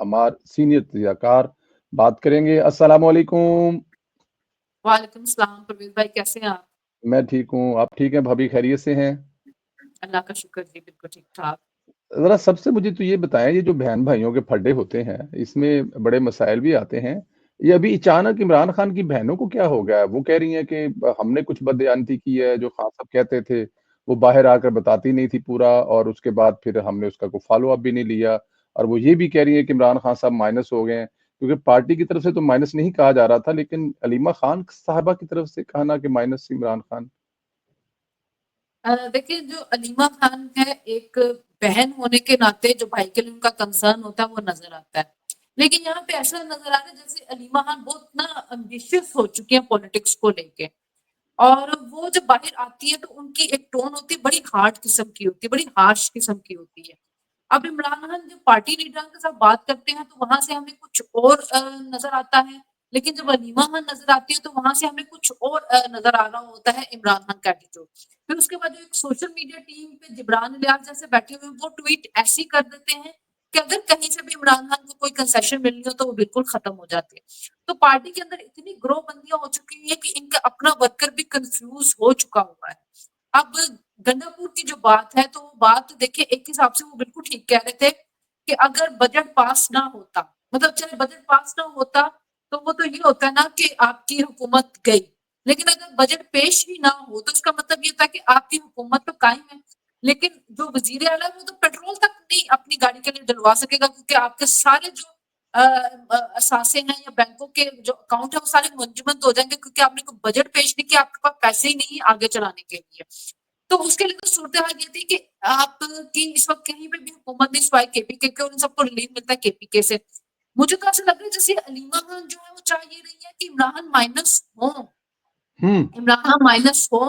हमार सीनियर तजज़ियाकार बात करेंगे। अस्सलामु अलैकुम। वालेकुम सलाम परवेज़ भाई, कैसे हैं आप? मैं ठीक हूँ, आप ठीक हैं भाभी, खैरियत से हैं? अल्लाह का शुक्र जी, बिल्कुल ठीक-ठाक। ज़रा सबसे मुझे तो ये बताएँ, ये जो बहन-भाइयों के फड्डे होते हैं, इसमें बड़े मसाइल भी आते हैं। ये अभी अचानक इमरान खान की बहनों को क्या हो गया है? वो कह रही हैं कि हमने कुछ बदयानती की है, जो खान साहब कहते थे, वो बाहर आकर बताती नहीं थी पूरा, और उसके बाद फिर हमने उसका कोई फ़ॉलो-अप भी नहीं लिया। और वो ये भी कह रही हैं कि इमरान खान साहब माइनस हो गए हैं, क्योंकि पार्टी की तरफ से तो माइनस नहीं कहा जा रहा था, लेकिन अलीमा खान साहिबा की तरफ से कहा ना कि माइनस इमरान खान। देखिए जो अलीमा खान है, एक बहन होने के नाते जो भाई के लिए उनका कंसर्न होता है, वो नज़र आता है। लेकिन यहाँ पे ऐसा नज़र आ रहा है जैसे अलीमा खान बहुत ना एम्बिशियस हो चुकी हैं पॉलिटिक्स को लेके। और वो जब बाहर आती है तो उनकी एक टोन होती है, बड़ी हार्ड किस्म की होती है, बड़ी हार्श किस्म की होती है। अब इमरान खान जब पार्टी लीडरान के साथ बात करते हैं तो वहाँ से हमें कुछ और नज़र आता है, लेकिन जब अलीमा खान नज़र आती है तो वहाँ से हमें कुछ और नज़र आ रहा होता है इमरान खान का एटीट्यूड। फिर उसके बाद जो एक सोशल मीडिया टीम पे जिब्रान इलियास जैसे बैठे हुए हैं, वो ट्वीट ऐसी कर देते हैं कि अगर कहीं से भी इमरान खान को कोई कंसेशन मिलनी हो तो वो बिल्कुल खत्म हो जाती है। तो पार्टी के अंदर इतनी ग्रोहबंदियां हो चुकी है कि इनका अपना वर्कर भी कंफ्यूज हो चुका हुआ है। अब गंगापुर की जो बात है, तो वो बात देखिए एक हिसाब से वो बिल्कुल ठीक कह रहे थे कि अगर बजट पास ना होता, मतलब चाहे बजट पास ना होता, तो वो तो ये होता है ना कि आपकी हुकूमत गई। लेकिन अगर बजट पेश ही ना हो तो इसका मतलब ये था कि आपकी हुकूमत तो कायम है। लेकिन जो वजीर आला है वो तो पेट्रोल तक नहीं अपनी गाड़ी के लिए डलवा सकेगा, क्योंकि आपके सारे जो असासे हैं या बैंकों के जो अकाउंट है वो सारे मुंजमद हो जाएंगे, क्योंकि आपने कोई बजट पेश नहीं किया, आपके पास पैसे ही नहीं आगे चलाने के लिए। तो उसके लिए तो सूरत हाल ये थी कि आपकी इस वक्त कहीं पे भी हुकूमत नहीं, सिवाय केपीके के, और इन सबको रिलीफ मिलता है केपीके से। मुझे तो ऐसा लग रहा है जैसे अलीमा खान जो है वो चाह ये रही है कि इमरान माइनस हो, हुँ। इमरान खान माइनस हो,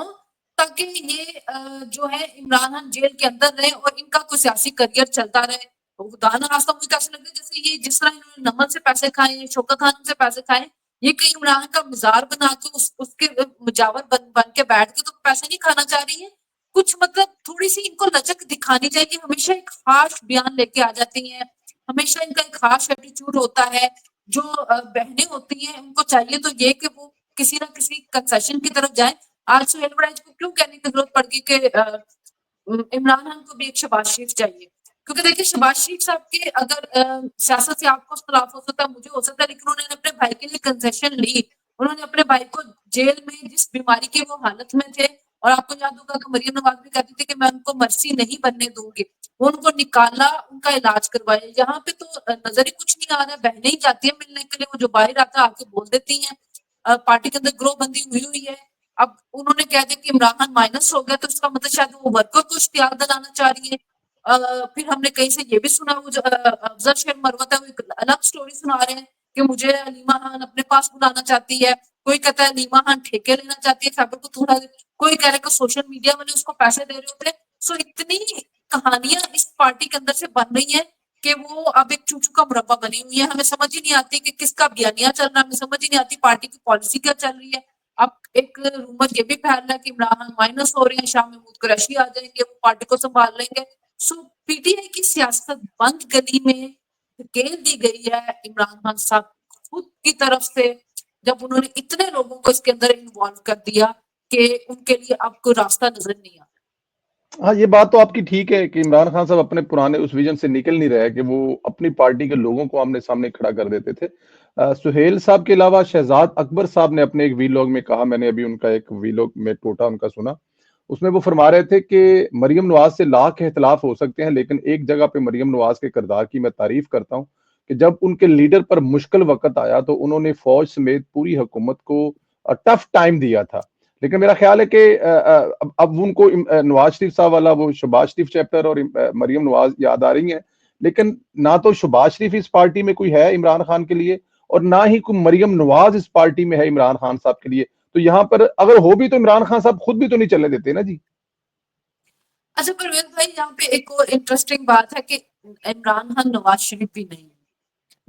ताकि ये जो है इमरान खान जेल के अंदर रहे और इनका कोई सियासी करियर चलता रहे। दाना रास्ता मुझे कैसे लग रहा है जैसे ये जिस तरह इन्होंने नमन से पैसे खाए, शौकत खान से पैसे खाए, ये कहीं इमरान का मजार बना के उसके मुजावर बन के बैठ के तो पैसे नहीं खाना चाह रही है। कुछ मतलब थोड़ी सी इनको लचक दिखानी चाहिए, हमेशा एक खास बयान लेके आ जाती हैं, हमेशा इनका एक खास एटीट्यूड होता है। जो बहनें होती हैं उनको चाहिए तो ये कि वो किसी ना किसी कंसेशन की तरफ जाए। आज सुहेल बड़ाइच को क्यों कहने की जरूरत पड़ गई कि इमरान खान को भी एक शहबाज शरीफ चाहिए, क्योंकि देखिए शहबाज शरीफ साहब के अगर सियासत से आपको इख्तिलाफ हो सकता है, मुझे हो सकता है, लेकिन उन्होंने अपने भाई के लिए कंसेशन ली। उन्होंने अपने भाई को जेल में जिस बीमारी की वो हालत में थे, और आपको याद होगा कि मरियम नवाज भी कहती थी कि मैं उनको मर्सी नहीं बनने दूंगी, वो उनको निकाला, उनका इलाज करवाया। यहाँ पे तो नजर ही कुछ नहीं आ रहा है, बहनें ही जाती है मिलने के लिए, वो जो बाहर आता है आके बोल देती हैं। पार्टी के अंदर ग्रोहबंदी हुई हुई है। अब उन्होंने कह दिया कि इमरान खान माइनस हो गया, तो इसका मतलब शायद वो वर्कर को इश्तियाक दिलाना चाह रही है। फिर हमने कहीं से ये भी सुना, वो जो अफजल शेख मरवत है, वो एक अलग स्टोरी सुना रहे हैं कि मुझे अलीमा खान अपने पास बुलाना चाहती है। कोई कहता है अलीमा खान ठेके लेना चाहती है खैबर को थोड़ा, कोई कह रहा है कि सोशल मीडिया वाले उसको पैसे दे रहे होते हैं। सो इतनी कहानियां इस पार्टी के अंदर से बन रही है कि वो अब एक चूचू का मुरब्बा बनी हुई है। हमें समझ ही नहीं आती कि किसका बयानिया चल रहा है, हमें समझ ही नहीं आती पार्टी की पॉलिसी क्या चल रही है। अब एक रूमर ये भी फैल रहा है कि इमरान खान माइनस हो रहे हैं, शाह महमूद कुरैशी आ जाएंगे, वो पार्टी को संभाल लेंगे। सो पीटीआई की सियासत बंद गली में धकेल दी गई है इमरान खान साहब खुद की तरफ से, जब उन्होंने इतने लोगों को इसके अंदर इन्वॉल्व कर दिया कि उनके लिए अब कोई रास्ता नजर नहीं आता। हाँ, ये बात तो आपकी ठीक है कि इमरान खान साहब अपने पुराने उस विज़न से निकल नहीं रहे कि वो अपनी पार्टी के लोगों को आमने-सामने खड़ा कर देते थे। सुहेल साहब के अलावा शहज़ाद अकबर साहब ने अपने एक वीलॉग में कहा, मैंने अभी उनका एक वीलॉग में टोटा उनका सुना। उसमें वो फरमा रहे थे कि मरियम नवाज़ से लाख इख्तिलाफ हो सकते हैं, लेकिन एक जगह पे मरियम नवाज़ के किरदार की मैं तारीफ़ करता हूँ कि जब उनके लीडर पर मुश्किल वक़्त आया तो उन्होंने फ़ौज समेत पूरी हुकूमत को टफ़ टाइम दिया था। लेकिन मेरा ख्याल है कि अब उनको नवाज शरीफ साहब वाला वो शहबाज शरीफ चैप्टर और मरियम नवाज याद आ रही हैं, लेकिन ना तो शहबाज शरीफ इस पार्टी में कोई है इमरान खान के लिए, और ना ही कोई मरियम नवाज इस पार्टी में है इमरान खान साहब के लिए। तो यहाँ पर अगर हो भी तो इमरान खान साहब खुद भी तो नहीं चलने देते ना जी। अच्छा परवेज भाई, यहाँ पे एक और इंटरेस्टिंग बात है कि इमरान खान नवाज शरीफ भी नहीं है।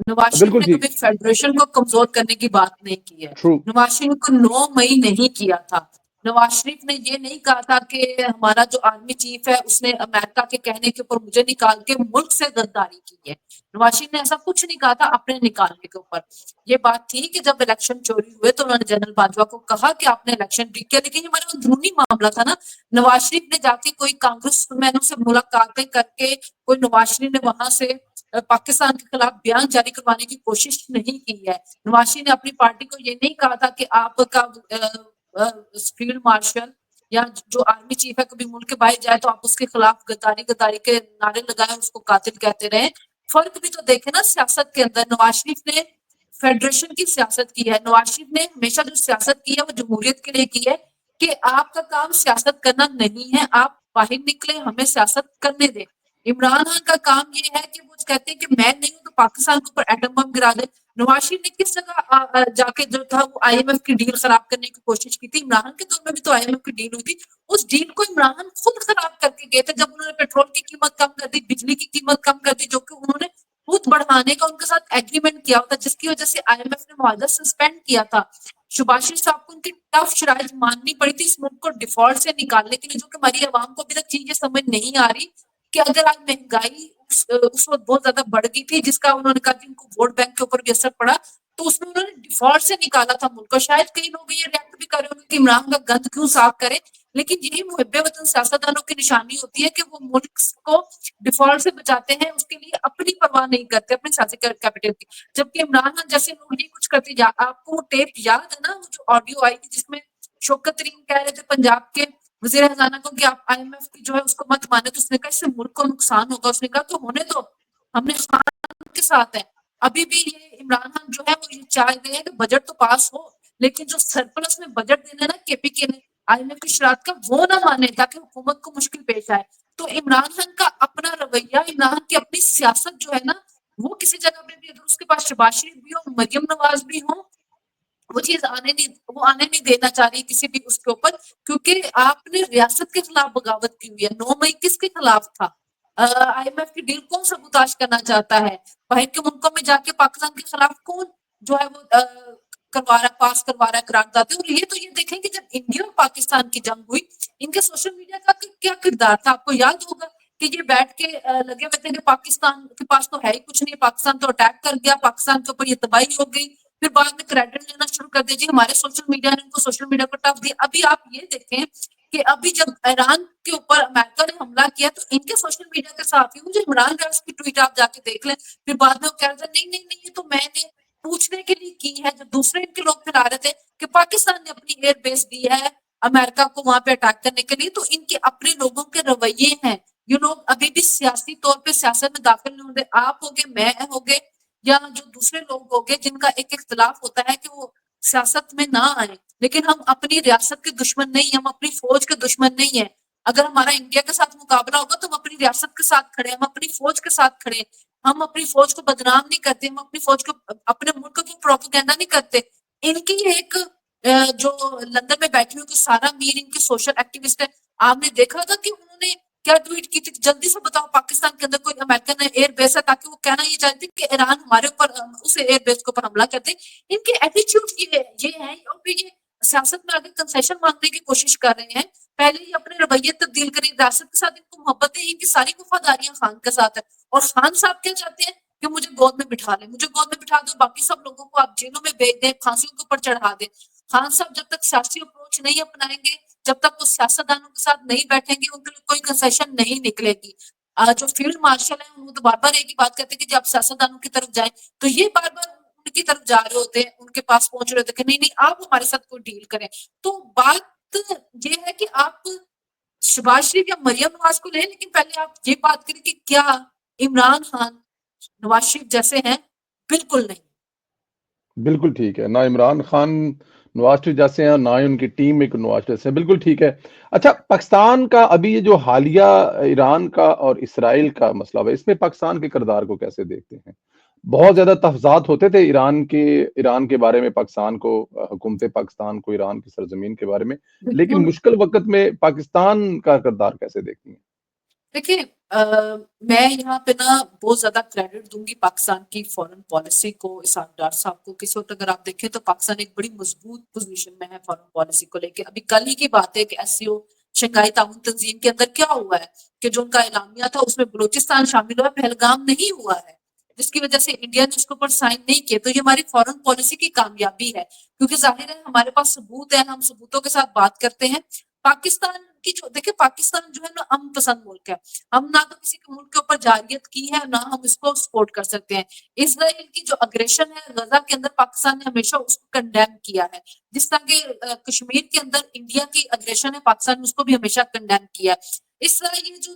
नवाज शरीफ बिल्कुल ने कभी ठीक। फेडरेशन को कमजोर करने की बात नहीं की है। ट्रू। नवाज शरीफ को 9 मई नहीं किया था। नवाज शरीफ ने ये नहीं कहा था कि हमारा जो आर्मी चीफ है उसने अमेरिका के कहने के ऊपर मुझे निकाल के मुल्क से गद्दारी की है। नवाज शरीफ ने ऐसा कुछ नहीं कहा था अपने निकालने के ऊपर। ये बात थी कि जब इलेक्शन चोरी हुए तो उन्होंने जनरल बाजवा को कहा कि आपने इलेक्शन रीक किया, लेकिन ये हमारा अंदरूनी मामला था ना। नवाज शरीफ ने जाके कोई कांग्रेस मैनों से मुलाकातें करके कोई नवाज शरीफ ने वहां से पाकिस्तान के खिलाफ बयान जारी करवाने की कोशिश नहीं की है। नवाज शरीफ ने अपनी पार्टी को ये नहीं कहा था कि आपका फील्ड मार्शल या जो आर्मी चीफ है कभी मुल्क के बाहर जाए तो आप उसके खिलाफ गद्दारी गद्दारी के नारे लगाए, उसको कातिल कहते रहे। फर्क भी तो देखे ना सियासत के अंदर। नवाज शरीफ ने फेडरेशन की सियासत की है। नवाज शरीफ ने हमेशा जो सियासत की है वो जमहूरियत के लिए की है कि आपका काम सियासत करना नहीं है, आप बाहर निकले, हमें सियासत करने दें। इमरान खान का काम ये है कि वो कहते हैं कि मैं नहीं हूं तो पाकिस्तान के ऊपर एटम बम गिरा दे। नवाज शरीफ ने किस जगह जाके जो था वो आईएमएफ की डील खराब करने की कोशिश की थी। इमरान के दौर में भी तो आईएमएफ की डील हुई थी। उस डील को इमरान खान खुद खराब करके गए थे जब उन्होंने पेट्रोल की कीमत कम कर दी, बिजली की कीमत कम कर दी, जो कि उन्होंने खुद बढ़ाने का उनके साथ एग्रीमेंट किया होता, जिसकी वजह से आईएमएफ ने मुआवजा सस्पेंड किया था। सुभाष साहब को उनकी टफ शराइत माननी पड़ी थी इस मुल्क को डिफॉल्ट से निकालने के लिए, जो कि हमारी आवाम को अभी तक चीजें समझ नहीं आ रही कि अगर आज महंगाई उस वक्त बहुत ज्यादा बढ़ गई थी, जिसका उन्होंने कहा कि उनको वोट बैंक के ऊपर भी असर पड़ा, तो उसमें उन्होंने डिफॉल्ट से निकाला था मुल्क को। शायद कई लोग ये रिएक्ट भी कर रहे होंगे कि इमरान का गंद क्यों साफ करे, लेकिन यही मुहब्बे वतन सियासतदानों की निशानी होती है कि वो मुल्क को डिफॉल्ट से बचाते हैं, उसके लिए अपनी परवाह नहीं करते अपने सियासी कैपिटल की। जबकि इमरान खान जैसे लोग ये कुछ करते, आपको वो टेप याद है ना, वो जो ऑडियो आई थी जिसमें शौकत तरीन कह रहे थे पंजाब के वजीर खजाना को कि आप आईएमएफ की जो है उसको मत माने, तो उसने कहा इससे मुल्क को नुकसान होगा। उसने कहा तो होने दो, हमने खान के साथ है। अभी भी ये इमरान खान जो है वो ये चाह रहे हैं कि बजट तो पास हो, लेकिन जो सरप्लस में बजट देना ना केपीके ने आईएमएफ की शरारत का, वो ना माने ताकि हुकूमत को मुश्किल पेश आए। तो इमरान खान का अपना रवैया, इमरान खान की अपनी सियासत जो है ना, वो किसी जगह पे भी अगर उसके पास शहबाज शरीफ भी हो, मरियम नवाज भी हो, वो चीज आने नहीं देना चाह रही किसी भी उसके ऊपर, क्योंकि आपने रियासत के खिलाफ बगावत की हुई है। 9 मई किसके खिलाफ था? आईएमएफ की डील कौन सबूताज करना चाहता है? बाहर के मुल्कों में जाके पाकिस्तान के खिलाफ कौन जो है वो पास करवा रहा है करारदादे। और ये देखें कि जब इंडिया और पाकिस्तान की जंग हुई, इनके सोशल मीडिया का क्या किरदार था? आपको याद होगा कि ये बैठ के लगे हुए थे कि पाकिस्तान के पास तो है ही कुछ नहीं, पाकिस्तान तो अटैक कर गया, पाकिस्तान के ऊपर ये तबाही हो गई, फिर बाद में क्रेडिट लेना शुरू कर दीजिए हमारे सोशल मीडिया ने उनको सोशल मीडिया को टफ दिया। अभी आप ये देखें कि अभी जब ईरान के ऊपर अमेरिका ने हमला किया तो इनके सोशल मीडिया के साथ ही जो इमरान खान की ट्वीट आप जाके देख लें, फिर बाद में वो कह रहे थे नहीं नहीं नहीं ये तो मैंने पूछने के लिए की है, जो दूसरे इनके लोग फैला रहे थे कि पाकिस्तान ने अपनी एयर बेस दी है अमेरिका को वहां पे अटैक करने के लिए। तो इनके अपने लोगों के रवैये हैं। ये लोग अभी भी सियासी तौर पे सियासत में दाखिल नहीं होंगे। आप हो गए, मैं हो गए, या जो दूसरे लोग हो गए जिनका एक इख्तिलाफ होता है कि वो सियासत में ना आए, लेकिन हम अपनी रियासत के दुश्मन नहीं, हम अपनी फौज के दुश्मन नहीं है। अगर हमारा इंडिया के साथ मुकाबला होगा तो हम अपनी रियासत के साथ खड़े, हम अपनी फौज के साथ खड़े, हम अपनी फौज को बदनाम नहीं करते, हम अपनी फौज को अपने मुल्क को प्रोपेगेंडा नहीं करते। इनकी एक जो लंदन में बैठी हुई सारा मीर इनके सोशल एक्टिविस्ट है, आपने देखा था कि उन्होंने क्या ट्वीट की थी? जल्दी से बताओ पाकिस्तान के अंदर कोई अमेरिकन एयर बेस है, ताकि वो कहना ये चाहते कि ईरान हमारे ऊपर उस एयर बेस के ऊपर हमला करते। इनके एटीट्यूड ये है, और फिर ये सियासत में आगे कंसेशन मांगने की कोशिश कर रहे हैं। पहले ही अपने रवैये तब्दील करें, रियासत के साथ इनको मोहब्बत है, इनकी सारी वफादारियां खान के साथ है। और खान साहब क्या चाहते हैं कि मुझे गोद में बिठा ले, मुझे गोद में बिठा दो, बाकी सब लोगों को आप जेलों में भेज दें, फांसियों के ऊपर चढ़ा दें। खान साहब जब तक सियासी अप्रोच नहीं अपनाएंगे, जब तक वो सियासतदानों के साथ नहीं बैठेंगे, उनके लिए कोई कंसेशन नहीं निकलेगी। जो फील्ड मार्शल है वो तो बार बार एक ही बात कहते हैं कि जब सियासतदानों की तरफ जाए, तो ये बार बार उनकी तरफ जा रहे होते हैं, उनके पास पहुंच रहे होते हैं कि नहीं नहीं आप हमारे साथ कोई डील करें। तो बात ये है कि आप शहबाज शरीफ या मरियम नवाज को लें, लेकिन पहले आप ये बात करें कि क्या इमरान खान नवाज शरीफ जैसे हैं? बिल्कुल नहीं। बिल्कुल ठीक है। ना इमरान खान नवाज शरीफ जैसे हैं, ना ही उनकी टीम एक नवाज शरीफ जैसे हैं। बिल्कुल ठीक है। अच्छा, पाकिस्तान का अभी ये जो हालिया ईरान का और इसराइल का मसला है, इसमें पाकिस्तान के किरदार को कैसे देखते हैं? बहुत ज़्यादा तहफ़्ज़ात होते थे ईरान के बारे में, पाकिस्तान को, हुकूमत पाकिस्तान को ईरान की सरज़मीन के बारे में। लेकिन बिल्कुल। मुश्किल वक़्त में पाकिस्तान का किरदार कैसे देखती हैं? देखिए मैं यहाँ पे ना बहुत ज्यादा क्रेडिट दूंगी पाकिस्तान की फॉरेन पॉलिसी को, इसहाक डार साहब को। किस वक्त अगर आप देखें तो पाकिस्तान एक बड़ी मजबूत पोजीशन में है फॉरेन पॉलिसी को लेके। अभी कल ही की बात है कि एससीओ शंघाई ताउन तंजीम के अंदर क्या हुआ है कि जो उनका एलामिया था उसमें बलूचिस्तान शामिल हुआ, पहलगाम नहीं हुआ है, जिसकी वजह से इंडिया ने उसके ऊपर साइन नहीं किया। तो ये हमारी फॉरेन पॉलिसी की कामयाबी है, क्योंकि जाहिर है हमारे पास सबूत है, हम सबूतों के साथ बात करते हैं। पाकिस्तान की जो देखिए, पाकिस्तान जो है ना अमन पसंद मुल्क है। हम ना तो किसी के मुल्क के ऊपर जारियत की है, ना हम इसको सपोर्ट कर सकते हैं। इसराइल की जो अग्रेशन है गजा के अंदर, पाकिस्तान ने हमेशा उसको कंडेम किया है। जिस तरह के कश्मीर के अंदर इंडिया की अग्रेशन है, पाकिस्तान ने उसको भी हमेशा कंडेम किया है। इस तरह ये जो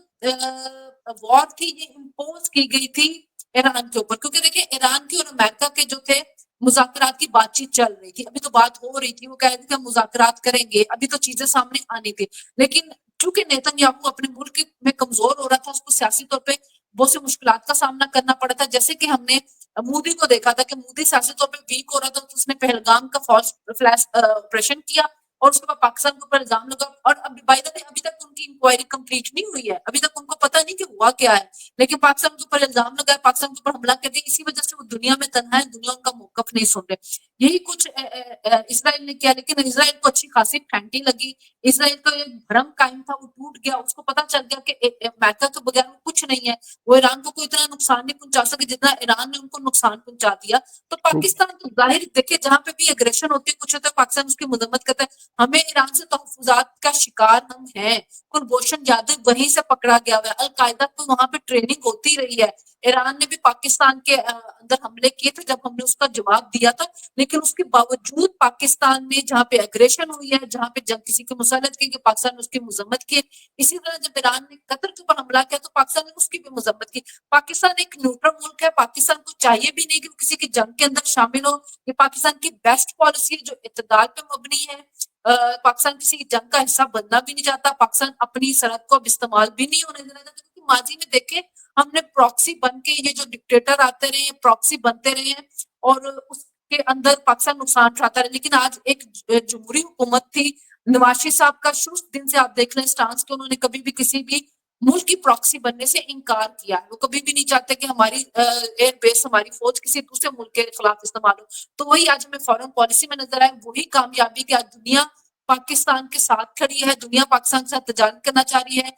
वॉर थी ये इम्पोज की गई थी ईरान के ऊपर, क्योंकि देखिए ईरान की और अमेरिका के जो थे मुज़ाकरात की बातचीत चल रही थी। अभी तो बात हो रही थी, वो कह रहे थे कि हम मुज़ाकरात करेंगे, अभी तो चीजें सामने आनी थी। लेकिन चूंकि नेतन्याहू अपने मुल्क में कमजोर हो रहा था, उसको सियासी तौर पे बहुत सी मुश्किलात का सामना करना पड़ा था। जैसे कि हमने मोदी को देखा था कि मोदी सियासी तौर पे वीक हो रहा था, तो उसने पहलगाम का फॉल्स फ्लैश ऑपरेशन किया और उसके बाद पाकिस्तान के ऊपर इल्जाम लगा। और अभी बाय द वे अभी तक उनकी इंक्वायरी कंप्लीट नहीं हुई है, अभी तक उनको पता नहीं कि हुआ क्या है। लेकिन पाकिस्तान के ऊपर इल्जाम लगा है, पाकिस्तान के ऊपर हमला कर दिया, इसी वजह से वो दुनिया में तन्हा है, दुनिया उनका मौकफ नहीं सुन रहे। यही कुछ इसराइल ने किया, लेकिन इसराइल को अच्छी खासी फैंटी लगी। इसराइल का एक भ्रम कायम था, वो टूट गया। उसको पता चल गया कि अमेरिका के बगैर वो कुछ नहीं है, वो ईरान को कोई इतना नुकसान नहीं पहुंचा सके जितना ईरान ने उनको नुकसान पहुंचा दिया। तो ट्रू। पाकिस्तान तो जाहिर देखिए, जहां पे भी एग्रेशन होती है, कुछ होता है, पाकिस्तान उसकी मजम्मत करता है। हमें ईरान से तहफुजात का शिकार हम हैं। कुलभूषण जाधव वहीं से पकड़ा गया हुआ है, अलकायदा तो वहां पे ट्रेनिंग होती रही है। ईरान ने भी पाकिस्तान के अंदर हमले किए थे, जब हमने उसका जवाब दिया था। लेकिन उसके बावजूद पाकिस्तान में जहाँ पे एग्रेशन हुई है, जहाँ पे जंग किसी की मुसलत की, पाकिस्तान ने उसकी मजम्मत की। इसी तरह जब ईरान ने कतर के ऊपर हमला किया तो पाकिस्तान ने उसकी भी मजम्मत की। पाकिस्तान एक न्यूट्रल मुल्क है, पाकिस्तान को चाहिए भी नहीं कि वो किसी की जंग के अंदर शामिल हो। ये पाकिस्तान की बेस्ट पॉलिसी है जो इत्तेदाल पे मबनी है। पाकिस्तान किसी की जंग का हिस्सा बनना भी नहीं चाहता, पाकिस्तान अपनी सरहद को अब इस्तेमाल भी नहीं होने देना चाहता। क्योंकि माजी में देखे हमने प्रॉक्सी बन के, ये जो डिक्टेटर आते रहे प्रॉक्सी बनते रहे हैं और उसके अंदर पाकिस्तान नुकसान उठाता रहा। लेकिन आज एक जमहूरी हुकूमत थी, नवाज शरीफ साहब का शुरू दिन से आप देख लें स्टांस के, उन्होंने कभी भी किसी भी मुल्क की प्रॉक्सी बनने से इनकार किया है। वो कभी भी नहीं चाहते कि हमारी एयर बेस, हमारी फौज किसी दूसरे मुल्क के खिलाफ इस्तेमाल हो। तो वही आज हमें फॉरेन पॉलिसी में नजर आए, वही कामयाबी कि आज दुनिया पाकिस्तान के साथ खड़ी है, दुनिया पाकिस्तान के साथ तजारत करना चाह रही है।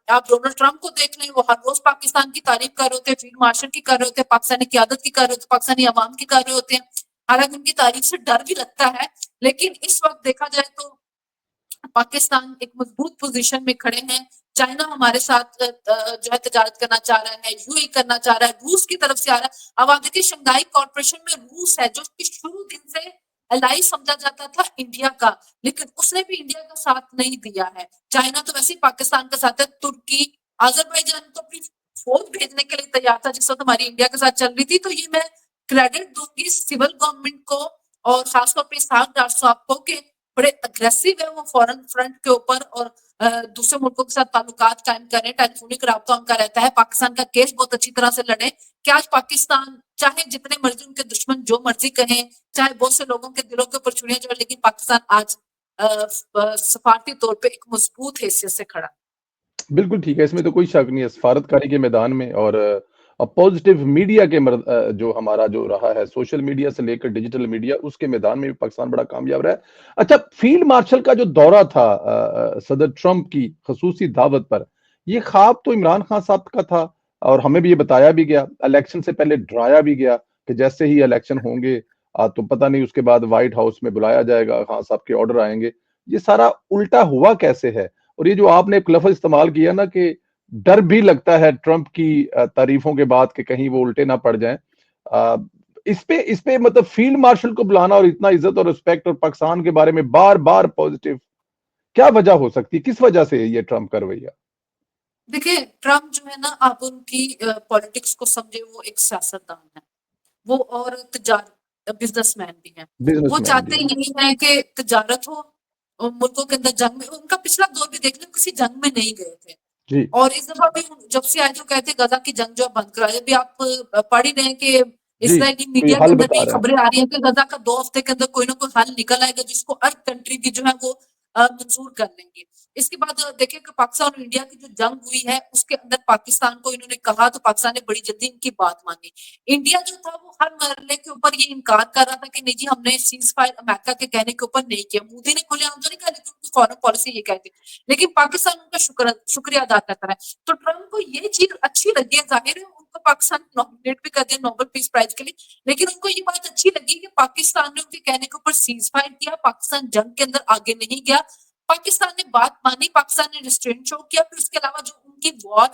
आप डोनाल्ड ट्रंप को देख लें, वो हर रोज पाकिस्तान की तारीफ कर रहे होते हैं, फील्ड मार्शल की कर रहे होते हैं, पाकिस्तानी क़यादत की कर रहे होते हैं, पाकिस्तानी अवाम की कर रहे होते हैं। हालांकि उनकी तारीफ से डर भी लगता है, लेकिन इस वक्त देखा जाए तो पाकिस्तान एक मजबूत पोजीशन में खड़े हैं। चाइना हमारे साथ जो है तजारत करना चाह रहा है, यूएई करना चाह रहा है, रूस की तरफ से आ रहा है। अब आप देखिए शंघाई कॉर्पोरेशन में रूस है, जो कि शुरू दिन से एलाई समझा जाता था इंडिया का, लेकिन उसने भी इंडिया का साथ नहीं दिया है। चाइना तो वैसे ही पाकिस्तान का साथ है। तुर्की, अजरबैजान तो अपनी फौज भेजने के लिए तैयार था जिस वक्त हमारी इंडिया के साथ चल रही थी। तो ये मैं क्रेडिट दूंगी सिविल गवर्नमेंट को और खासतौर पर इसहाक डार साहब को कि बड़े अग्रेसिव है वो फॉरेन फ्रंट के ऊपर और दूसरे मुल्कों के साथ ताल्लुकात कायम करें, टेलीफोनिक राब्ता उनका रहता है, पाकिस्तान का केस बहुत अच्छी तरह से लड़े कि आज पाकिस्तान चाहे जितने मर्जी उनके दुश्मन जो मर्जी कहें, चाहे बहुत से लोगों के दिलों के ऊपर छुरियां चढ़े, लेकिन पाकिस्तान आज सफारती तौर पे एक मजबूत हैसियत से खड़ा। बिल्कुल ठीक है, इसमें तो कोई शक नहीं है सफारतकारी के मैदान में और पॉजिटिव मीडिया के जो हमारा जो रहा है सोशल मीडिया से लेकर डिजिटल मीडिया उसके मैदान में भी पाकिस्तान बड़ा कामयाब रहा है। अच्छा, फील्ड मार्शल का जो दौरा था सदर ट्रंप की खसूसी दावत पर, ये ख्वाब तो इमरान खान साहब का था और हमें भी ये बताया भी गया, इलेक्शन से पहले डराया भी गया कि जैसे ही इलेक्शन होंगे तो पता नहीं उसके बाद व्हाइट हाउस में बुलाया जाएगा, खान साहब के ऑर्डर आएंगे। ये सारा उल्टा हुआ कैसे है? और ये जो आपने एक लफ्ज इस्तेमाल किया ना कि डर भी लगता है ट्रंप की तारीफों के बाद कि कहीं वो उल्टे ना पड़ जाएं, इस पे मतलब फील्ड मार्शल को बुलाना और इतना इज्जत और रिस्पेक्ट और पाकिस्तान के बारे में बार बार पॉजिटिव, क्या वजह हो सकती है, किस वजह से ये ट्रंप का रवैया? देखिए ट्रम्प जो है ना, आप उनकी पॉलिटिक्स को समझे, वो एक सियासतदान है, वो और तजारत बिजनेसमैन भी हैं। वो बिजनेसमैन भी चाहते है। यही है कि तजारत हो और मुल्कों के अंदर जंग में, उनका पिछला दौर भी देख लो, किसी जंग में नहीं गए थे। जी। और इस दफा भी जब से आए तो कहते गजा की जंग जो है बंद करा दे। अभी आप पढ़ ही रहे हैं कि जी, इसराइली कोई मीडिया के हल अंदर भी बता रहे हैं। खबरें आ रही हैं कि गजा का 2 हफ्ते के अंदर कोई ना कोई हल निकल आएगा जिसको अर्ब कंट्री भी जो है वो मंजूर कर लेंगे। इसके बाद देखिए कि पाकिस्तान और इंडिया की जो जंग हुई है उसके अंदर पाकिस्तान को इन्होंने कहा तो पाकिस्तान ने बड़ी जल्दी इनकी बात मानी। इंडिया जो था वो हर मरले के ऊपर ये इनकार कर रहा था कि नहीं जी हमने सीज फायर अमेरिका के कहने के ऊपर नहीं किया। मोदी ने खुलेआम तो नहीं कहा लेकिन उनकी फॉरेन पॉलिसी ये कहती, लेकिन पाकिस्तान उनका शुक्रिया अदा करता रहा है। तो ट्रम्प को ये चीज अच्छी लगी है, जाहिर है उनको पाकिस्तान नॉमिनेट भी कर दिया नोबेल पीस प्राइज के लिए, लेकिन उनको ये बात अच्छी लगी कि पाकिस्तान ने उनके कहने के ऊपर सीज फायर किया, पाकिस्तान जंग के अंदर आगे नहीं गया, पाकिस्तान ने बात मानी, पाकिस्तान ने रिस्ट्रेंट शो किया। फिर उसके अलावा जो उनकी वॉर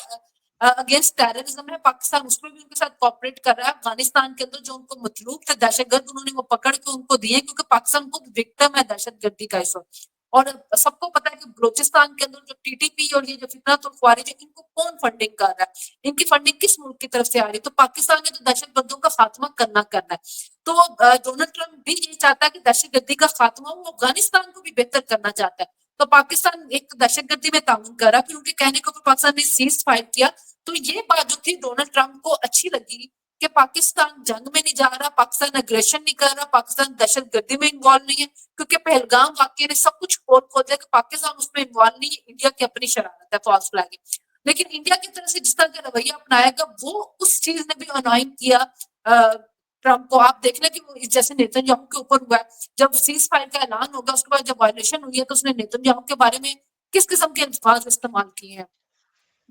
अगेंस्ट टेररिज्म है पाकिस्तान उसमें भी उनके साथ कोऑपरेट कर रहा है। अफगानिस्तान के अंदर जो उनको मतलूब थे दहशतगर्द उन्होंने वो पकड़ के उनको दिए क्योंकि पाकिस्तान खुद विक्टिम है दहशतगर्दी का इस वक्त। और सबको पता है कि बलूचिस्तान के अंदर जो टीटीपी और ये जो फितरत और ख्वारिज है इनको कौन फंडिंग कर रहा है, इनकी फंडिंग किस मुल्क की तरफ से आ रही है, तो पाकिस्तान ने तो दहशतगर्दों का खात्मा करना है। तो डोनाल्ड ट्रंप भी ये चाहता है कि दहशतगर्दी का खात्मा वो अफगानिस्तान को भी बेहतर करना चाहता है। तो पाकिस्तान एक दहशतगर्दी में ताउन कर रहा है, फिर उनके कहने के ऊपर पाकिस्तान ने सीज फायर किया। तो ये बात जो थी डोनाल्ड ट्रंप को अच्छी लगी कि पाकिस्तान जंग में नहीं जा रहा, पाकिस्तान अग्रेशन नहीं कर रहा, पाकिस्तान दहशतगर्दी में इन्वॉल्व नहीं है, क्योंकि पहलगाम वाकये ने सब कुछ खोल दिया कि पाकिस्तान उसमें इन्वॉल्व नहीं है, इंडिया की अपनी शरारत है, फॉल्स फ्लैगिंग। लेकिन इंडिया की तरफ से जिस तरह का रवैया अपनाएगा वो उस चीज ने भी अनाइन किया ट्रंप को। आप देख लें कि वो जैसे नेतन्याहू के ऊपर हुआ है, जब सीज फायर का ऐलान होगा उसके बाद जब वायलेशन हुई है तो उसने नेतन्याहू के बारे में किस किस्म के अल्फाज इस्तेमाल किए हैं,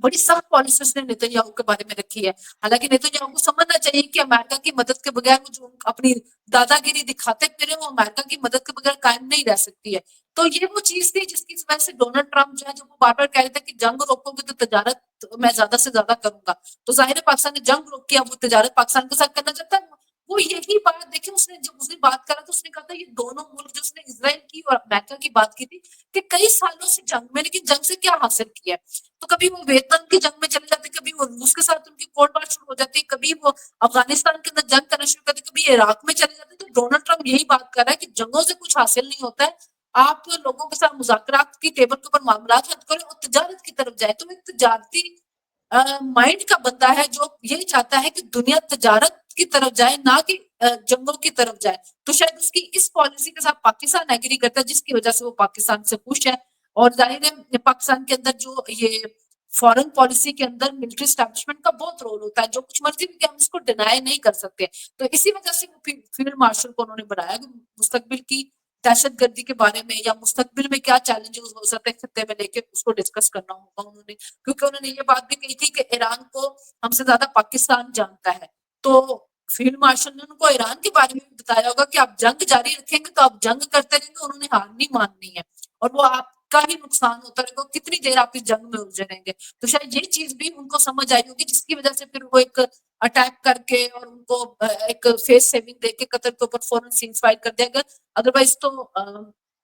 बड़ी सख्त पॉलिसी उसने नेतन्याहू के बारे में रखी है। हालांकि नेतन्याहू को समझना चाहिए कि अमेरिका की मदद के बगैर वो जो अपनी दादागिरी दिखाते फिरे वो अमेरिका की मदद के बगैर कायम नहीं रह सकती है। तो ये वो चीज थी जिसकी वजह से डोनाल्ड ट्रंप जो है जो वो बार बार कह रहे थे कि जंग रोकोगे तो तजारत मैं ज्यादा से ज्यादा करूंगा। तो जाहिर है पाकिस्तान ने जंग रोक के अब वो तजारत पाकिस्तान के साथ करना चाहता है। वो यही बात देखिए उसने जब उसने बात करा तो उसने कहा था ये दोनों मुल्क जो उसने इसराइल की और अमेरिका की बात की थी कि कई सालों से जंग में, लेकिन जंग से क्या हासिल किया है। तो कभी वो वियतनाम की जंग में चले जाते, कभी वो रूस के साथ उनकी कोर्ट मार्शल हो जाती, कभी वो अफगानिस्तान के अंदर जंग करना शुरू करते, कभी इराक में चले जाते। तो डोनाल्ड ट्रंप यही बात कर रहा है कि जंगों से कुछ हासिल नहीं होता है, आप लोगों के साथ मुज़ाकरात की टेबल के ऊपर मामला हल करें और तजारत की तरफ जाए। तो एक तजारती माइंड का बंदा है जो ये चाहता है कि दुनिया तजारत की तरफ जाए ना कि जंगों की तरफ जाए। तो शायद उसकी इस पॉलिसी के साथ पाकिस्तान एग्री करता है जिसकी वजह से वो पाकिस्तान से खुश है। और जाहिर है पाकिस्तान के अंदर जो ये फॉरेन पॉलिसी के अंदर मिलिट्री एस्टैब्लिशमेंट का बहुत रोल होता है, जो कुछ मर्जी भी हम उसको डिनाई नहीं कर सकते। तो इसी वजह से वो फील्ड मार्शल को उन्होंने बनाया कि मुस्तकबिल की दहशतगर्दी के बारे में या मुस्तकबिल में क्या चैलेंजेस हो सकते हैं खत्ते में लेके उसको डिस्कस करना होगा उन्होंने, क्योंकि उन्होंने ये बात भी कही थी कि ईरान को हमसे ज्यादा पाकिस्तान जानता है। तो फील्ड मार्शल ने उनको ईरान के बारे में भी बताया होगा कि आप जंग जारी रखेंगे तो आप जंग करते रहेंगे, उन्होंने हार नहीं माननी है और वो आपका ही नुकसान होता रहेगा, कितनी देर आप इस जंग में उलझे रहेंगे। तो शायद ये चीज भी उनको समझ आई होगी जिसकी वजह से फिर वो एक अटैक करके और उनको एक फेस सेविंग देके कतर के ऊपर फौरन सीज फायर कर दिया गया। अदरवाइज तो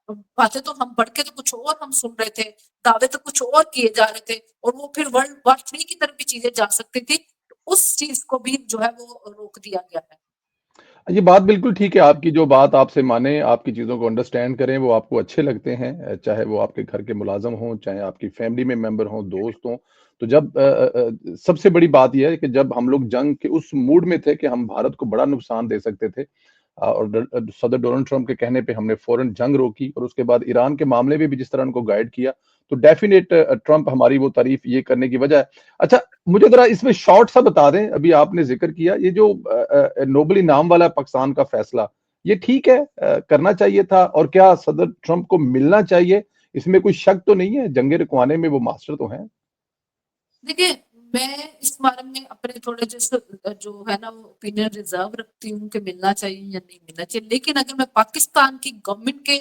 बातें तो हम बढ़ के तो कुछ और हम सुन रहे थे, दावे तो कुछ और किए जा रहे थे और वो फिर वर्ल्ड वॉर 3 की तरफ भी चीजें जा सकती थी। उस चीज को भी जो है वो रोक दिया गया है। ये बात बिल्कुल ठीक है आपकी, जो बात आपसे माने, आपकी चीज़ों को अंडरस्टैंड करें, वो आपको अच्छे लगते हैं, चाहे वो आपके घर के मुलाज़िम हों, चाहे आपकी फैमिली में मेंबर हों, दोस्त हों। तो जब सबसे बड़ी बात ये है कि जब हम लोग जंग के उस मूड में थे कि हम भारत को बड़ा नुकसान दे सकते थे, और सदर डोनाल्ड ट्रंप के कहने पे हमने फौरन जंग रोकी और उसके बाद ईरान के मामले में भी जिस तरह उनको गाइड किया, तो डेफिनेट ट्रंप हमारी वो तारीफ ये करने की वजह है। अच्छा, मुझे ज़रा इसमें शॉर्ट सा बता दें, अभी आपने ज़िक्र किया ये जो नोबेल इनाम वाला पाकिस्तान का फैसला, ये ठीक है, करना चाहिए था, और क्या सदर ट्रंप को मिलना चाहिए? इसमें कोई शक तो नहीं है, जंगे रुकवाने में वो मास्टर तो हैं। देखिए, मैं इस बारे में अपने थोड़े जैसे जो है ना वो ओपिनियन रिजर्व रखती हूँ कि मिलना चाहिए या नहीं मिलना चाहिए। लेकिन अगर मैं पाकिस्तान की गवर्नमेंट के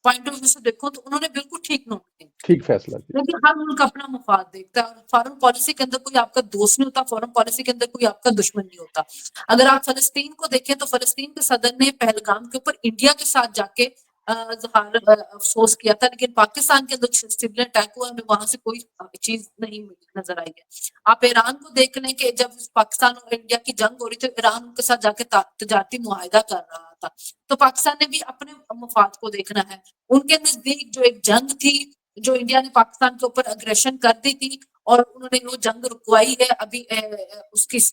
पॉइंट ऑफ व्यू से देखूँ तो उन्होंने बिल्कुल ठीक नोटिस किया। ठीक फैसला किया। देखिए, हर मुल्क अपना मफाद देखता है और फॉरेन पॉलिसी के अंदर कोई आपका दोस्त नहीं होता, फॉरेन पॉलिसी के अंदर कोई आपका दुश्मन नहीं होता। अगर आप फ़लस्तीन को देखें तो फ़लस्तीन के सदर ने पहलगाम के ऊपर इंडिया के साथ जाके अफ़सोस किया था, लेकिन पाकिस्तान के अंदर सिविल अटैक हुआ, हमें वहाँ से कोई चीज़ नहीं मिली नज़र आई है। आप ईरान को देख लें कि जब पाकिस्तान और इंडिया की जंग हो रही थी, ईरान उनके साथ जाके तजारती मुआहिदा कर रहा था। तो पाकिस्तान ने भी अपने मफाद को देखना है। उनके नज़दीक जो एक जंग थी, जो इंडिया ने पाकिस्तान के ऊपर अग्रेशन कर दी थी और उन्होंने वो जंग रुकवाई है, अभी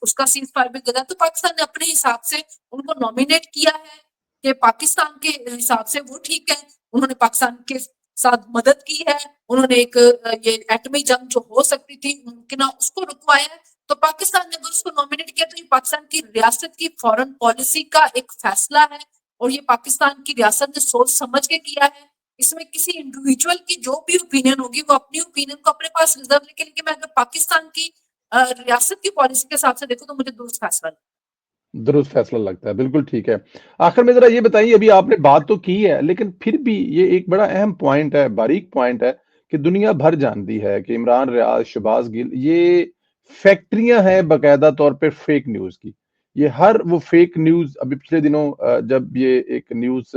उसका सीज फायर भी गया, तो पाकिस्तान ने अपने हिसाब से उनको नॉमिनेट किया है कि पाकिस्तान के हिसाब से वो ठीक है। उन्होंने पाकिस्तान के साथ मदद की है, उन्होंने एक ये एटमी जंग जो हो सकती थी मुमकिन उसको रुकवाया है। तो पाकिस्तान ने अगर उसको नॉमिनेट किया तो ये पाकिस्तान की रियासत की फॉरेन पॉलिसी का एक फैसला है और ये पाकिस्तान की रियासत ने सोच समझ के किया है। इसमें किसी इंडिविजुअल की जो भी ओपिनियन होगी वो अपनी ओपिनियन को अपने पास रिजर्व लेके, लेकिन मैं अगर पाकिस्तान की रियासत की पॉलिसी के हिसाब से देखूं तो मुझे दुरुस्त फैसला दुरुस्त फैसला लगता है, बिल्कुल ठीक है। आखिर में ज़रा ये बताइए, अभी आपने बात तो की है, लेकिन फिर भी ये एक बड़ा अहम पॉइंट है, बारीक पॉइंट है कि दुनिया भर जानती है कि इमरान रियाज, शहबाज गिल ये फैक्ट्रियाँ हैं बाकायदा तौर पे फेक न्यूज़ की। ये हर वो फेक न्यूज़ अभी पिछले दिनों जब ये एक न्यूज़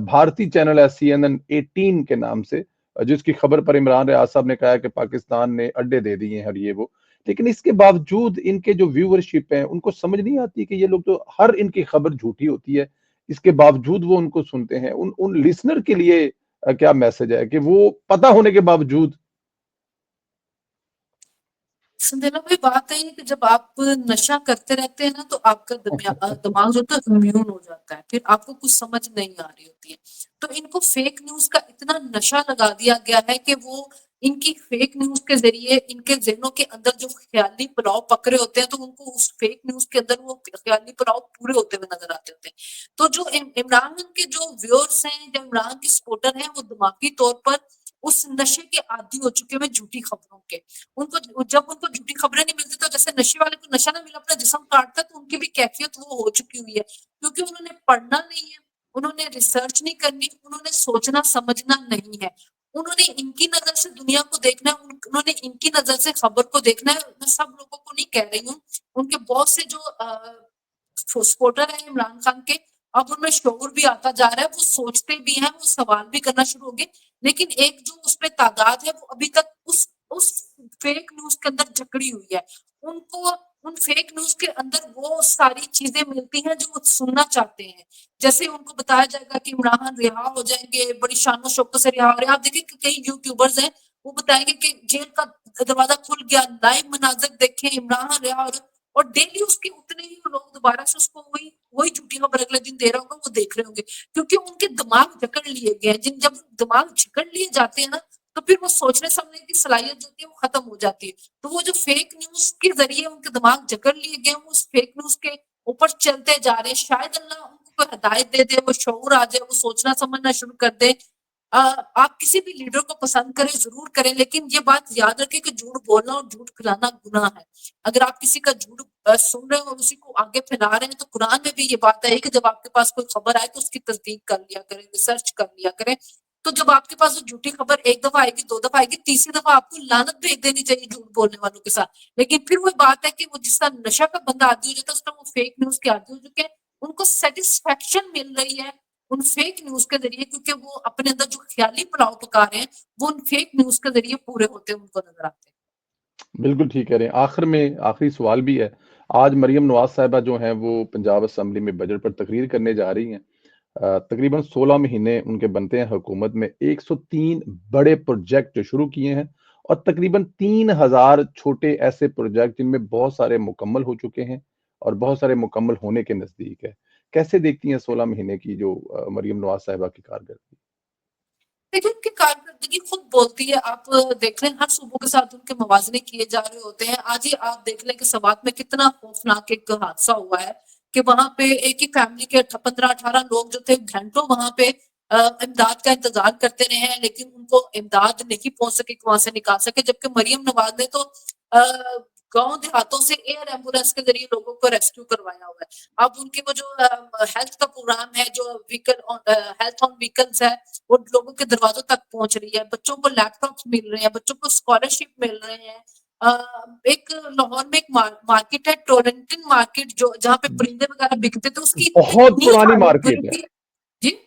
भारतीय चैनल है CNN 18 के नाम से जिसकी खबर पर इमरान रियाज साहब ने कहा है कि पाकिस्तान ने अड्डे दे दिए हैं और ये वो। लेकिन इसके बावजूद इनके जो व्यूअरशिप है उनको समझ नहीं आती कि ये लोग तो हर इनकी खबर झूठी होती है। इसके बावजूद वो उनको सुनते हैं। उन उन लिसनर के लिए क्या मैसेज है कि वो पता होने के बावजूद संजना भाई, बात है ये कि जब आप नशा करते रहते हैं ना तो आपका दिमाग जो है इम्यून हो जाता है, फिर आपको कुछ समझ नहीं आ रही होती है। तो इनको फेक न्यूज का इतना नशा लगा दिया गया है कि वो इनकी फेक न्यूज के जरिए इनके जहनों के अंदर जो ख्याली पुलाव पकड़े होते हैं तो उनको उस फेक न्यूज के अंदर वो ख्याली पुलाव पूरे होते हुए नजर आते होते हैं। तो जो इमरान खान के जो व्यूअर्स हैं, जो इमरान के सपोर्टर हैं, वो दिमागी तौर पर उस नशे के आदी हो चुके हैं झूठी खबरों के। उनको जब उनको झूठी खबरें नहीं मिलती तो जैसे नशे वाले को नशा ना मिला अपना जिस्म काटता, तो उनकी भी कैफियत वो हो चुकी हुई है, क्योंकि उन्होंने पढ़ना नहीं है, उन्होंने रिसर्च नहीं करनी, उन्होंने सोचना समझना नहीं है, उन्होंने इनकी नजर से दुनिया को देखना है, उन्होंने इनकी नजर से खबर को देखना है। मैं सब लोगों को नहीं कह रही हूँ, उनके बहुत से जो सपोर्टर है इमरान खान के, अब उनमें शोर भी आता जा रहा है, वो सोचते भी हैं, वो सवाल भी करना शुरू हो गए। लेकिन एक जो उसमें तादाद है वो अभी तक उस फेक न्यूज के अंदर जकड़ी हुई है। उनको उन फेक न्यूज के अंदर वो सारी चीजें मिलती हैं जो वो सुनना चाहते हैं। जैसे उनको बताया जाएगा कि इमरान खान रिहा हो जाएंगे, बड़ी शानो शौकत से रिहा हो रहे हैं। आप देखिए कि कई यूट्यूबर्स हैं, वो बताएंगे कि जेल का दरवाजा खुल गया, लाइव मनाजर देखे, इमरान खान रिहा हो रहे, और डेली उसके उतने ही लोग दोबारा से उसको वही वही झूठी खबर अगले दिन दे रहा होगा, वो देख रहे होंगे, क्योंकि उनके दिमाग जकड़ लिए गए हैं। जिन जब दिमाग जकड़ लिए जाते हैं ना, तो फिर वो सोचने समझने की सलाहियत जो होती है वो खत्म हो जाती है। तो वो जो फेक न्यूज के जरिए उनके दिमाग जकड़ लिए गए, वो उस फेक न्यूज के ऊपर चलते जा रहे हैं। शायद अल्लाह उनको कोई हिदायत दे दे, वो शऊर आ जाए, वो सोचना समझना शुरू कर दे। आप किसी भी लीडर को पसंद करें, जरूर करें, लेकिन ये बात याद रखें कि झूठ बोलना और झूठ फैलाना गुनाह है। अगर आप किसी का झूठ सुन रहे हैं और उसी को आगे फैला रहे हैं, तो कुरान में भी ये बात है कि जब आपके पास कोई खबर आए तो उसकी तस्दीक कर लिया करें, रिसर्च कर लिया करें। तो जब आपके पास वो झूठी खबर एक दफा आएगी, दो दफा आएगी, तीसरी दफा आपको लानत भेज देनी चाहिए झूठ बोलने वालों के साथ। लेकिन फिर वही बात है कि वो जिस तरह नशा का बंदा आदी हो जाता है, उस तरह वो फेक न्यूज के आदी हो चुके हैं। उनको सेटिस्फेक्शन मिल रही है उन फेक न्यूज के जरिए, क्योंकि वो अपने अंदर जो ख्याली पुलाव पका रहे हैं वो उन फेक न्यूज के जरिए पूरे होते उनको नजर आते हैं। बिल्कुल ठीक कह रहे हैं। आखिर में आखिरी सवाल भी है। आज मरियम नवाज साहिबा जो हैं वो पंजाब असेंबली में बजट पर तकरीर करने जा रही हैं। तकरीबन 16 महीने उनके बनते हैं हुकूमत में, 103 बड़े प्रोजेक्ट शुरू किए हैं और तकरीबन 3000 छोटे ऐसे प्रोजेक्ट जिनमें बहुत सारे मुकम्मल हो चुके हैं और बहुत सारे मुकम्मल होने के नजदीक है। कैसे देखती हैं 16 महीने की जो मरियम नवाज साहिबा की कारकर्दगी? देखिए उनकी कारकर्दगी खुद बोलती है। आप देख लें हर सूबों के साथ उनके मवाजने किए जा रहे होते हैं। आज ही आप देख लें कि सवात में कितना खौफनाक एक हादसा हुआ है कि वहां पे एक ही फैमिली के 15-18 लोग जो थे घंटों वहां पे इमदाद का इंतजार करते रहे हैं, लेकिन उनको इमदाद नहीं पहुंच सके कि वहां से निकाल सके। जबकि मरियम नवाज ने तो गांव देहातों से एयर एम्बुलेंस के जरिए लोगों को रेस्क्यू करवाया हुआ है। अब उनके वो जो हेल्थ का प्रोग्राम है, जो व्हीकल हेल्थ ऑन व्हीकल्स है, वो लोगों के दरवाजों तक पहुंच रही है। बच्चों को लैपटॉप्स मिल रहे हैं, बच्चों को स्कॉलरशिप मिल रहे हैं। एक लाहौर में एक मार्केट है, टोरंटन मार्केट, जो जहाँ पे परिंदे वगैरह बिकते थे, उसकी बहुत इतनी पुरानी हालत बुरी मार्केट है। थी जी।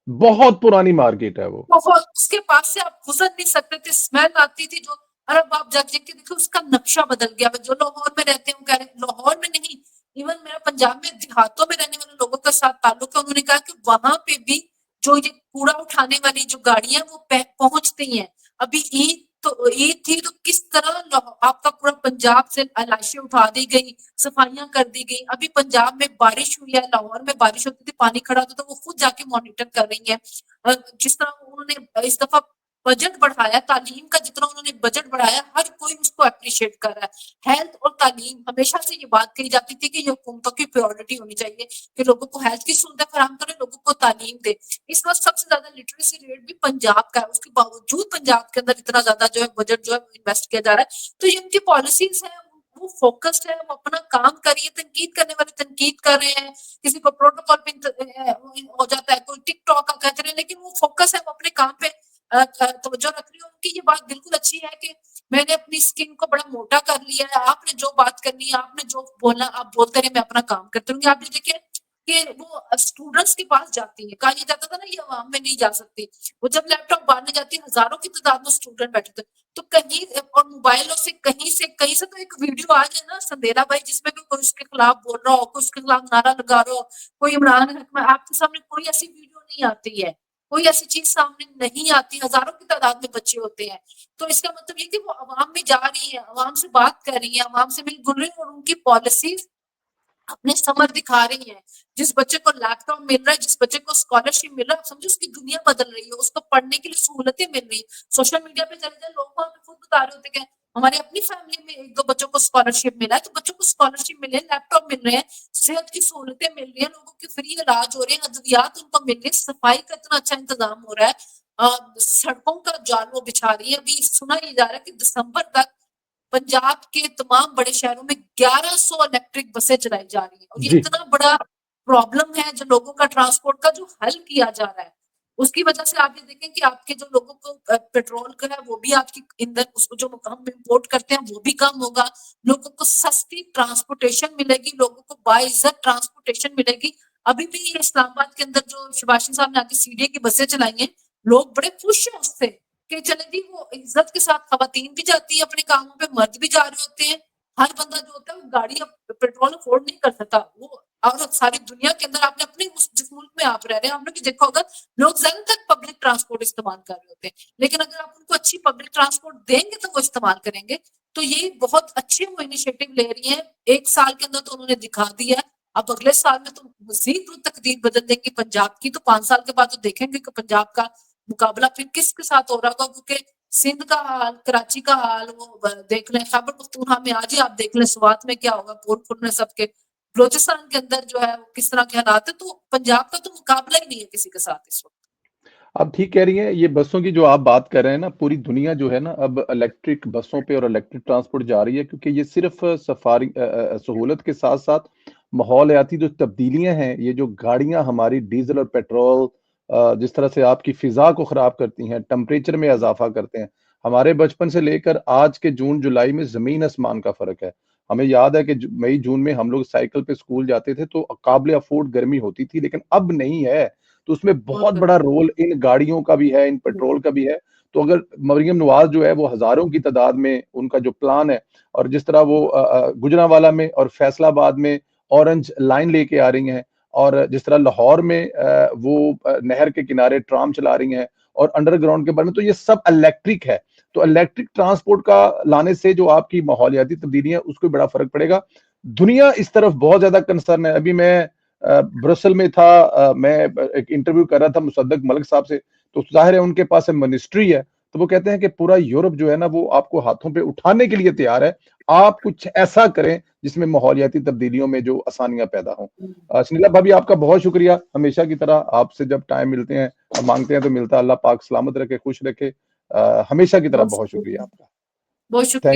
बहुत पुरानी मार्केट है वो। बहुत, उसके पास से आप गुजर नहीं सकते थे, स्मेल आती थी जो। और अब आप जाके के देखो उसका नक्शा बदल गया। जो लाहौर में रहते हैं वो कह रहे हैं, लाहौर में नहीं, इवन मेरा पंजाब में देहातों में रहने वाले लोगों के साथ ताल्लुक है, उन्होंने कहा कि वहां पे भी जो ये कूड़ा उठाने वाली जो गाड़ियां वो पहुंचती हैं। अभी ईद तो ईद थी तो किस तरह आपका पूरा पंजाब से लाशें उठा दी गई, सफाइयां कर दी गई। अभी पंजाब में बारिश हुई है, लाहौर में बारिश होती थी, पानी खड़ा होता था, वो खुद जाके मॉनिटर कर रही है। जिस तरह उन्होंने इस दफा बजट बढ़ाया, तालीम का जितना उन्होंने बजट बढ़ाया, हर कोई उसको अप्रिशिएट कर रहा है। हेल्थ और तालीम, हमेशा से ये बात कही जाती थी कि ये हुकूमतों की प्रायोरिटी होनी चाहिए कि लोगों को हेल्थ की सुविधा फराहम करें, लोगों को तालीम दे। इस वक्त सबसे ज्यादा लिटरेसी रेट भी पंजाब का है, उसके बावजूद पंजाब के अंदर इतना ज्यादा जो है बजट जो है इन्वेस्ट किया जा रहा है। तो ये उनकी पॉलिसीज है, वो फोकस्ड है, वो अपना काम कर रही है। तनकीद करने वाले तनकीद कर रहे हैं, किसी को प्रोटोकॉल पे हो जाता है, कोई टिकटॉक का कहते हैं, लेकिन वो फोकस है, वो अपने काम पे तवज्जो रख रही है। उनकी ये बात बिल्कुल अच्छी है कि मैंने अपनी स्किन को बड़ा मोटा कर लिया है, आपने जो बात करनी है, आपने जो बोलना आप बोलते रहे, मैं अपना काम करती रहूंगी। आप ये देखिए कि वो स्टूडेंट्स के पास जाती है, कहा ये जाता था ना ये अवाम में नहीं जा सकती, वो जब लैपटॉप बांधने जाती है, हजारों की तादाद में स्टूडेंट बैठे थे, तो कहीं और मोबाइलों से कहीं से तो एक वीडियो आ जाए ना संदेला भाई, जिसमें कोई उसके खिलाफ बोल रहा हो, कोई उसके खिलाफ नारा लगा रहा हो, कोई इमरान खान में, आपके सामने कोई ऐसी वीडियो नहीं आती है, कोई ऐसी चीज सामने नहीं आती। हजारों की तादाद में बच्चे होते हैं। तो इसका मतलब ये कि वो अवाम में जा रही है, अवाम से बात कर रही है, अवाम से मिलजुल रही है और उनकी पॉलिसीज अपने समर दिखा रही है। जिस बच्चे को लैपटॉप मिल रहा है, जिस बच्चे को स्कॉलरशिप मिल रहा है, आप समझो उसकी दुनिया बदल रही है, उसको पढ़ने के लिए सहूलतें मिल रही है। सोशल मीडिया पे चले जाए, लोग वहां पे खुद बता रहे होते कि हमारे अपनी फैमिली में एक दो बच्चों को स्कॉलरशिप मिला है, तो बच्चों को स्कॉलरशिप मिले, लैपटॉप मिल रहे हैं, सेहत की सहूलतें मिल रही है, लोगों के फ्री इलाज हो रहे हैं, अद्वियात उनको मिल रही है, सफाई का इतना अच्छा इंतजाम हो रहा है, सड़कों का जाल वो बिछा रही है। अभी सुना ये जा रहा है कि दिसंबर तक पंजाब के तमाम बड़े शहरों में 1100 इलेक्ट्रिक बसें चलाई जा रही है, और ये जी। इतना बड़ा प्रॉब्लम है जो लोगों का ट्रांसपोर्ट का जो हल किया जा रहा है, उसकी वजह से आप ये देखें कि आपके जो लोगों को पेट्रोल का है वो भी आपकी ईंधन उसको जो हम इंपोर्ट करते हैं वो भी कम होगा, लोगों को सस्ती ट्रांसपोर्टेशन मिलेगी, लोगों को बाइज्जत ट्रांसपोर्टेशन मिलेगी। अभी भी इस्लामाबाद के अंदर जो शिबाशी साहब ने आके सीडीए की बसें चलाई हैं, लोग बड़े खुश हैं उससे कि चले जी, वो इज्जत के साथ खवातीन भी जाती है अपने कामों पे, मर्द भी जा रहे होते हैं। हर बंदा जो होता है वो गाड़ी पेट्रोल अफोर्ड नहीं कर सकता वो, और सारी दुनिया के अंदर आपने अपने जिस मुल्क में आप रह रहे हैं, आपने देखा होगा लोग ज्यादातर पब्लिक ट्रांसपोर्ट इस्तेमाल कर रहे होते हैं, लेकिन अगर आप उनको अच्छी पब्लिक ट्रांसपोर्ट देंगे तो वो इस्तेमाल करेंगे। तो ये बहुत अच्छे वो इनिशिएटिव ले रही है। 1 साल के अंदर तो उन्होंने दिखा दिया है, अब अगले साल में तो मजीद वो तकदीर बदल देंगे पंजाब की। तो 5 साल के बाद तो देखेंगे कि पंजाब का मुकाबला फिर किसके साथ हो रहा होगा, क्योंकि सिंध का हाल, कराची का हाल वो देख लें, खैबर पख्तूनख्वा में आज ही आप देख लें स्वात में क्या होगा, पोलपुर में सबके, बलोचिस्तान के अंदर जो है वो किस तरह के हालात है। तो पंजाब का तो मुकाबला ही नहीं है किसी के साथ इस वक्त। आप ठीक कह रही हैं। ये बसों की जो आप बात कर रहे हैं ना, पूरी दुनिया जो है ना अब इलेक्ट्रिक बसों पे और इलेक्ट्रिक ट्रांसपोर्ट जा रही है, क्योंकि ये सिर्फ सफारी सहूलत के साथ साथ माहौलियाती जो तब्दीलियां हैं, ये जो गाड़ियां हमारी डीजल और पेट्रोल जिस तरह से आपकी फिजा को खराब करती हैं, टेम्परेचर में इजाफा करते हैं। हमारे बचपन से लेकर आज के जून जुलाई में जमीन आसमान का फर्क है। हमें याद है कि मई जून में हम लोग साइकिल पे स्कूल जाते थे तो काबिल अफोर्ड गर्मी होती थी, लेकिन अब नहीं है। तो उसमें बहुत बहुत बड़ा गर्मी रोल इन गाड़ियों का भी है, इन पेट्रोल का भी है। तो अगर मरियम नवाज जो है वो हजारों की तादाद में उनका जो प्लान है, और जिस तरह वो गुजरांवाला में और फैसलाबाद में ऑरेंज लाइन लेके आ रही हैं, और जिस तरह लाहौर में वो नहर के किनारे ट्राम चला रही हैं, और अंडरग्राउंड के बारे में, तो ये सब इलेक्ट्रिक है। तो इलेक्ट्रिक ट्रांसपोर्ट का लाने से जो आपकी माहौलियाती तब्दीलियां उसको बड़ा फर्क पड़ेगा। दुनिया इस तरफ बहुत ज्यादा कंसर्न है। अभी मैं ब्रसल में था, मैं एक इंटरव्यू कर रहा था मुसद्दक मलिक साहब से, तो जाहिर है उनके पास मिनिस्ट्री है, तो वो कहते हैं कि पूरा यूरोप जो है ना वो आपको हाथों पे उठाने के लिए तैयार है, आप कुछ ऐसा करें जिसमें माहौलियाती तब्दीलियों में जो आसानियां पैदा हों। सुनीला भाभी, आपका बहुत शुक्रिया। हमेशा की तरह आपसे जब टाइम मिलते हैं, मांगते हैं तो मिलता है। अल्लाह पाक सलामत रखे, खुश रखे। हमेशा की तरह बहुत बहुत शुक्रिया आपका। बहुत थैंक शुक्रिया।